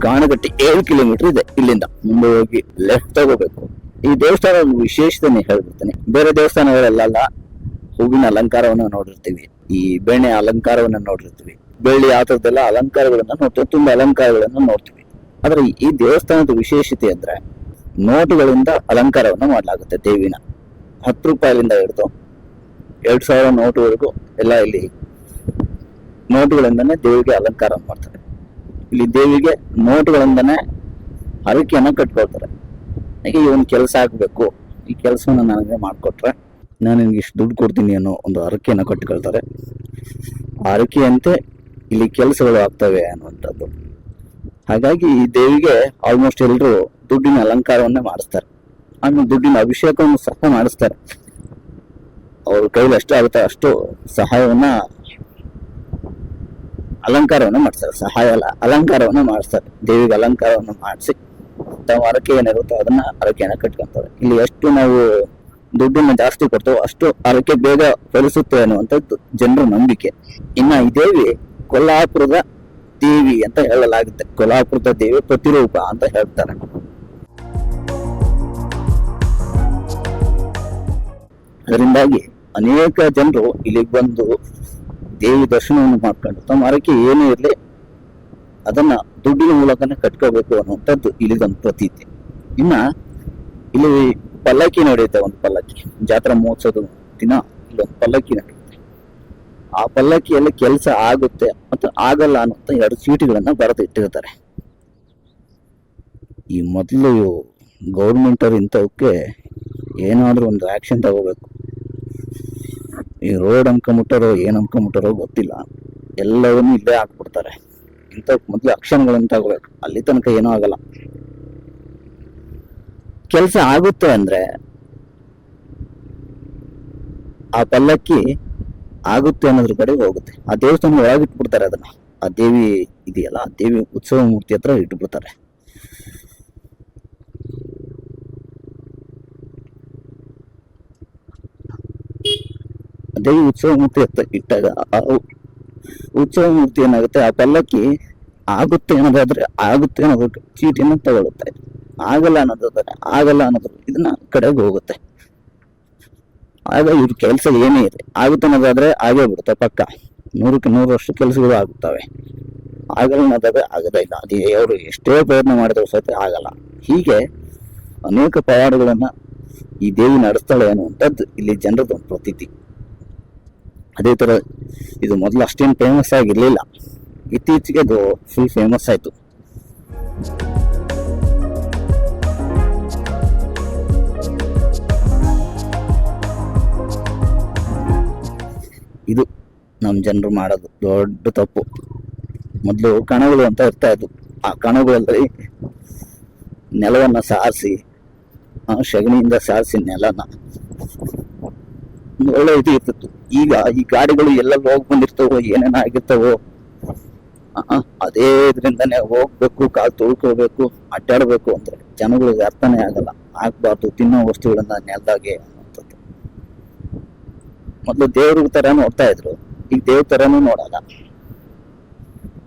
ಗಾಣಗಟ್ಟಿ 7 kilometre ಇದೆ. ಇಲ್ಲಿಂದ ಮುಂದೆ ಹೋಗಿ ಲೆಫ್ಟ್ ತಗೋಬೇಕು. ಈ ದೇವಸ್ಥಾನದ ವಿಶೇಷತೆ ಹೇಳ್ಬಿಡ್ತೇನೆ. ಬೇರೆ ದೇವಸ್ಥಾನಗಳೆಲ್ಲ ಹೂವಿನ ಅಲಂಕಾರವನ್ನ ನೋಡಿರ್ತೀವಿ, ಈ ಬೆಣ್ಣೆ ಅಲಂಕಾರವನ್ನ ನೋಡಿರ್ತೀವಿ, ಬೆಳ್ಳಿ ಆ ತರದೆಲ್ಲ ಅಲಂಕಾರಗಳನ್ನ ನೋಡ್ತೀವಿ, ತುಂಬಾ ಅಲಂಕಾರಗಳನ್ನ ನೋಡ್ತೀವಿ. ಆದ್ರೆ ಈ ದೇವಸ್ಥಾನದ ವಿಶೇಷತೆ ಅಂದ್ರೆ ನೋಟುಗಳಿಂದ ಅಲಂಕಾರವನ್ನ ಮಾಡಲಾಗುತ್ತೆ ದೇವಿನ. 10 ರೂಪಾಯಿಲಿಂದ ಹಿಡಿದು 2000 ನೋಟುವರೆಗೂ ಎಲ್ಲ ಇಲ್ಲಿ ನೋಟುಗಳಿಂದಾನೇ ದೇವಿಗೆ ಅಲಂಕಾರ ಮಾಡ್ತಾರೆ. ಇಲ್ಲಿ ದೇವಿಗೆ ನೋಟುಗಳಿಂದಾನೇ ಹರಕೆಯನ್ನ ಕಟ್ಕೊಳ್ತಾರೆ. ಹಾಗೆ ಈ ಒಂದು ಕೆಲಸ ಆಗ್ಬೇಕು, ಈ ಕೆಲಸವನ್ನ ನನಗೆ ಮಾಡ್ಕೊಟ್ರೆ ನಾನು ನಿನ್ಗೆ ಇಷ್ಟು ದುಡ್ಡು ಕೊಡ್ತೀನಿ ಅನ್ನೋ ಒಂದು ಹರಕೆಯನ್ನ ಕಟ್ಕೊಳ್ತಾರೆ. ಆ ಹರಕೆಯಂತೆ ಇಲ್ಲಿ ಕೆಲಸಗಳು ಆಗ್ತವೆ ಅನ್ನುವಂಥದ್ದು. ಹಾಗಾಗಿ ಈ ದೇವಿಗೆ ಆಲ್ಮೋಸ್ಟ್ ಎಲ್ಲರೂ ದುಡ್ಡಿನ ಅಲಂಕಾರವನ್ನೇ ಮಾಡಿಸ್ತಾರೆ, ಆಮೇಲೆ ದುಡ್ಡಿನ ಅಭಿಷೇಕವನ್ನು ಸಹ ಮಾಡಿಸ್ತಾರೆ. ಅವ್ರ ಕೈಲಿ ಎಷ್ಟು ಆಗುತ್ತೆ ಅಷ್ಟು ಸಹಾಯವನ್ನ ಅಲಂಕಾರವನ್ನ ಮಾಡ್ತಾರೆ. ಸಹಾಯ ಅಲ್ಲ, ಅಲಂಕಾರವನ್ನ ಮಾಡಿಸ್ತಾರೆ. ದೇವಿಗೆ ಅಲಂಕಾರವನ್ನು ಮಾಡಿಸಿ ತಾವು ಹರಕೆ ಏನಿರುತ್ತೋ ಅದನ್ನ ಹರಕೆಯನ್ನ ಕಟ್ಕೊಂತಾರೆ. ಇಲ್ಲಿ ಎಷ್ಟು ನಾವು ದುಡ್ಡನ್ನ ಜಾಸ್ತಿ ಕೊಡ್ತೇವೆ ಅಷ್ಟು ಹರಕೆ ಬೇಗ ಫಲಿಸುತ್ತೆ ಅನ್ನುವಂಥದ್ದು ಜನರ ನಂಬಿಕೆ. ಇನ್ನ ಈ ದೇವಿ ಕೊಲ್ಲಾಪುರದ ದೇವಿ ಅಂತ ಹೇಳಲಾಗುತ್ತೆ. ಕೊಲ್ಲಾಪುರದ ದೇವಿ ಪ್ರತಿರೂಪ ಅಂತ ಹೇಳ್ತಾರೆ. ಅದರಿಂದಾಗಿ ಅನೇಕ ಜನರು ಇಲ್ಲಿಗೆ ಬಂದು ದೇವಿ ದರ್ಶನವನ್ನು ಮಾಡ್ಕೊಂಡು ತಮ್ಮ ಹರಕೆ ಏನೇ ಇರಲಿ ಅದನ್ನ ದುಡ್ಡಿನ ಮೂಲಕನೇ ಕಟ್ಕೋಬೇಕು ಅನ್ನುವಂಥದ್ದು ಇಲ್ಲಿಗೊಂದು ಪ್ರತೀತಿ. ಇನ್ನ ಇಲ್ಲಿ ಪಲ್ಲಕ್ಕಿ ನಡೆಯುತ್ತೆ. ಒಂದು ಪಲ್ಲಕ್ಕಿ ಜಾತ್ರಾ ಮಹೋತ್ಸವದ ದಿನ ಇಲ್ಲೊಂದು ಪಲ್ಲಕ್ಕಿ ನಡೆಯುತ್ತೆ. ಆ ಪಲ್ಲಕ್ಕಿಯಲ್ಲಿ ಕೆಲಸ ಆಗುತ್ತೆ ಮತ್ತು ಆಗಲ್ಲ ಅನ್ನುವಂಥ 2 ಚೀಟಿಗಳನ್ನ ಬರೆದು ಇಟ್ಟಿರ್ತಾರೆ. ಈ ಮೊದಲು ಗೌರ್ಮೆಂಟ್ ಅವ್ರು ಇಂಥವಕ್ಕೆ ಏನಾದ್ರೂ ಒಂದು ಆಕ್ಷನ್ ತಗೋಬೇಕು. ಈ ರೋಡ್ ಅನ್ಕೊಂಬಿಟ್ಟಾರೋ ಏನ್ ಅನ್ಕೊಂಬಿಟ್ಟಾರೋ ಗೊತ್ತಿಲ್ಲ, ಎಲ್ಲವನ್ನೂ ಇಲ್ಲೇ ಹಾಕ್ಬಿಡ್ತಾರೆ. ಇಂಥವಕ್ಕೆ ಮೊದಲು ಆಕ್ಷನ್ಗಳನ್ನ ತಗೋಬೇಕು. ಅಲ್ಲಿ ತನಕ ಏನೂ ಆಗಲ್ಲ. ಕೆಲಸ ಆಗುತ್ತೆ ಅಂದ್ರೆ ಆ ಪಲ್ಲಕ್ಕಿ ಆಗುತ್ತೆ ಅನ್ನೋದ್ರ ಕಡೆ ಹೋಗುತ್ತೆ. ಆ ದೇವಸ್ಥಾನ ಒಳಗೆ ಇಟ್ಬಿಡ್ತಾರೆ ಅದನ್ನ. ಆ ದೇವಿ ಇದೆಯಲ್ಲ, ಆ ದೇವಿ ಉತ್ಸವ ಮೂರ್ತಿ ಹತ್ರ ಇಟ್ಬಿಡ್ತಾರೆ. ದೇವಿ ಉತ್ಸವ ಮೂರ್ತಿ ಹತ್ರ ಇಟ್ಟಾಗ ಆ ಉತ್ಸವ ಮೂರ್ತಿ ಏನಾಗುತ್ತೆ, ಆ ಪಲ್ಲಕ್ಕಿ ಆಗುತ್ತೆ ಅನ್ನೋದಾದ್ರೆ ಆಗುತ್ತೆ ಅನ್ನೋದ್ರ ಚೀಟಿನ ತಗೊಳುತ್ತೆ. ಆಗಲ್ಲ ಅನ್ನೋದಾದ್ರೆ ಆಗಲ್ಲ ಅನ್ನೋದ್ರ ಇದನ್ನ ಕಡೆಗೆ ಹೋಗುತ್ತೆ. ಆಗ ಇವ್ರ ಕೆಲಸ ಏನೇ ಇದೆ ಆಗುತ್ತೆ ಅನ್ನೋದಾದ್ರೆ ಆಗೇ ಬಿಡುತ್ತೆ ಪಕ್ಕ. 100ಕ್ಕೆ 100ರಷ್ಟು ಕೆಲಸಗಳು ಆಗುತ್ತವೆ. ಆಗಲ್ಲ ಅನ್ನೋದಾದ್ರೆ ಆಗದೇ ಇಲ್ಲ. ಅದೇ ಅವರು ಎಷ್ಟೇ ಪ್ರಯತ್ನ ಮಾಡಿದ್ರು ಸಹಿತ ಆಗಲ್ಲ. ಹೀಗೆ ಅನೇಕ ಪವಾಡಗಳನ್ನ ಈ ದೇವಿ ನಡೆಸ್ತಾಳೆ ಅನ್ನುವಂಥದ್ದು ಇಲ್ಲಿ ಜನರದ ಒಂದು ಪ್ರತೀತಿ. ಅದೇ ತರ ಇದು ಮೊದಲು ಅಷ್ಟೇನು ಫೇಮಸ್ ಆಗಿರ್ಲಿಲ್ಲ, ಇತ್ತೀಚೆಗೆ ಅದು ಫುಲ್ ಫೇಮಸ್ ಆಯ್ತು. ಇದು ನಮ್ಮ ಜನರು ಮಾಡೋದು ದೊಡ್ಡ ತಪ್ಪು. ಮೊದಲು ಕಣಗಳು ಅಂತ ಇರ್ತಾ ಇದ್ವು. ಆ ಕಣಗಳಲ್ಲಿ ನೆಲವನ್ನ ಸಾರಿಸಿ, ಸಗಣಿಯಿಂದ ಸಾರಿಸಿ ನೆಲನ ಒಳ್ಳೆ ಇದು ಇರ್ತಿತ್ತು. ಈಗ ಈ ಗಾಡಿಗಳು ಎಲ್ಲೆಲ್ಲ ಹೋಗಿ ಬಂದಿರ್ತವೋ ಏನೇನ ಆಗಿರ್ತವೋ ಅದೇ ಇದರಿಂದಾನೆ ಹೋಗ್ಬೇಕು, ಕಾಲು ತೊಳ್ಕೋಬೇಕು, ಅಡ್ಡಾಡ್ಬೇಕು ಅಂದ್ರೆ ಜನಗಳಿಗೆ ಅರ್ಥನೇ ಆಗಲ್ಲ. ಆಗ್ಬಾರ್ದು ತಿನ್ನೋ ವಸ್ತುಗಳನ್ನ ನೆಲದಾಗೆ ಅನ್ನುವಂಥದ್ದು. ಮೊದ್ಲು ದೇವ್ರ ತರ ನೋಡ್ತಾ ಇದ್ರು, ಈಗ ದೇವ್ರ ತರನು ನೋಡಲ್ಲ.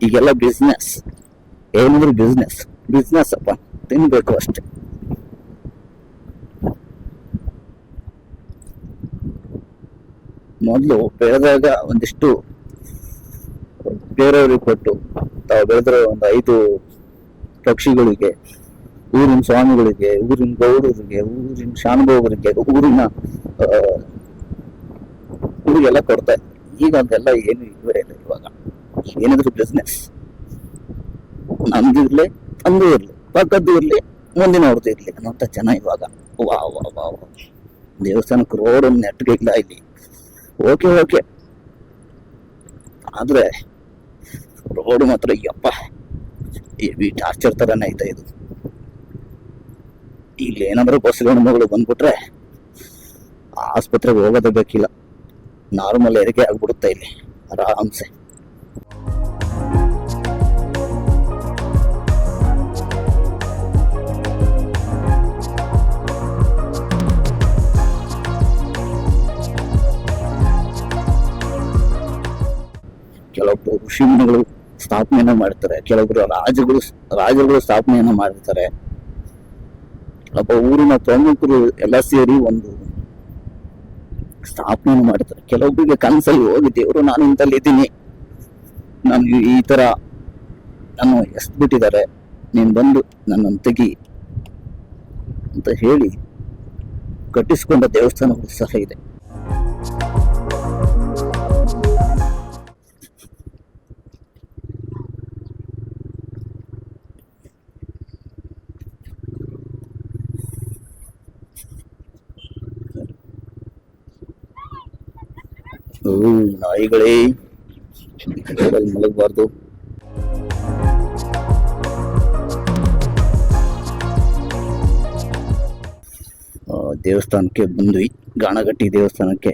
ಈಗೆಲ್ಲ ಬಿಸ್ನೆಸ್, ಏನಾದ್ರು ಬಿಸ್ನೆಸ್ ಅಪ್ಪ, ತಿನ್ಬೇಕು ಅಷ್ಟೆ. ಮೊದಲು ಬೆಳೆದಾಗ ಒಂದಿಷ್ಟು ಬೇರೆಯವ್ರಿಗೆ ಕೊಟ್ಟು ತಾವು ಬೆಳೆದ್ರೆ ಒಂದು 5 ಪಕ್ಷಿಗಳಿಗೆ, ಊರಿನ ಸ್ವಾಮಿಗಳಿಗೆ, ಊರಿನ ಗೌಡರಿಗೆ, ಊರಿನ ಶಾನುಭೋಗರಿಗೆ, ಊರಿಗೆಲ್ಲ ಕೊಡ್ತಾ ಇದ್ರು. ಈಗ ಅದೆಲ್ಲ ಏನು ಇಲ್ವೇ ಇಲ್ಲ. ಇವಾಗ ಏನಾದ್ರು ಬಿಸ್ನೆಸ್, ನಮ್ದು ಇರ್ಲಿ, ಅಂದು ಇರ್ಲಿ, ಪಕ್ಕದ್ದು ಇರ್ಲಿ, ಮುಂದಿನವ್ರದ್ದು ಇರ್ಲಿ ಅನ್ನೋಂಥ ಜನ ಇವಾಗ. ವಾ ವಾ ವಾ ವಾ, ದೇವಸ್ಥಾನಕ್ಕೆ ರೋಡ್ ಒಂದು ನೆಟ್ಗೆ ಇಲ್ಲ ಇಲ್ಲಿ. ಓಕೆ ಆದ್ರೆ ರೋಡ್ ಮಾತ್ರ ಯಪ್ಪ ಹೆವಿ ಟಾರ್ಚರ್ ತರನೇ ಐತೆ ಇದು. ಇಲ್ಲಿ ಏನಾದ್ರೂ ಬಸ್ಗಳು ಮಗಳು ಬಂದ್ಬಿಟ್ರೆ ಆಸ್ಪತ್ರೆಗೆ ಹೋಗೋದೇ ಬೇಕಿಲ್ಲ, ನಾರ್ಮಲ್ ಹೆರಿಗೆ ಆಗ್ಬಿಡುತ್ತೆ ಇಲ್ಲಿ ಆರಾಮ್ಸೆ. ಕೆಲವೊಬ್ಬರು ಋಷಿ ಮುನಿಗಳು ಸ್ಥಾಪನೆಯನ್ನ ಮಾಡ್ತಾರೆ. ಕೆಲವೊಬ್ರು ರಾಜಗಳು ಸ್ಥಾಪನೆಯನ್ನ ಮಾಡಿರ್ತಾರೆ. ಒಬ್ಬ ಊರಿನ ಪ್ರಮುಖರು ಎಲ್ಲ ಸೇರಿ ಒಂದು ಸ್ಥಾಪನೆಯನ್ನು ಮಾಡ್ತಾರೆ. ಕೆಲವೊಬ್ಬರಿಗೆ ಕನಸಲ್ಲಿ ಹೋಗಿ ದೇವರು ನಾನು ಇಂತಲ್ಲಿದ್ದೀನಿ, ನಾನು ಈ ತರ ನಾನು ಎಸ್ಬಿಟ್ಟಿದ್ದಾರೆ, ನೀನ್ ಬಂದು ನನ್ನನ್ನು ತೆಗಿ ಅಂತ ಹೇಳಿ ಕಟ್ಟಿಸಿಕೊಂಡ ದೇವಸ್ಥಾನಗಳು ಸಹ ಇದೆ. ನಾಯಿಗಳೇ ಮಲಗಬಾರ್ದು. ದೇವಸ್ಥಾನಕ್ಕೆ ಬಂದ್ವಿ, ಗಾಣಗಟ್ಟಿ ದೇವಸ್ಥಾನಕ್ಕೆ.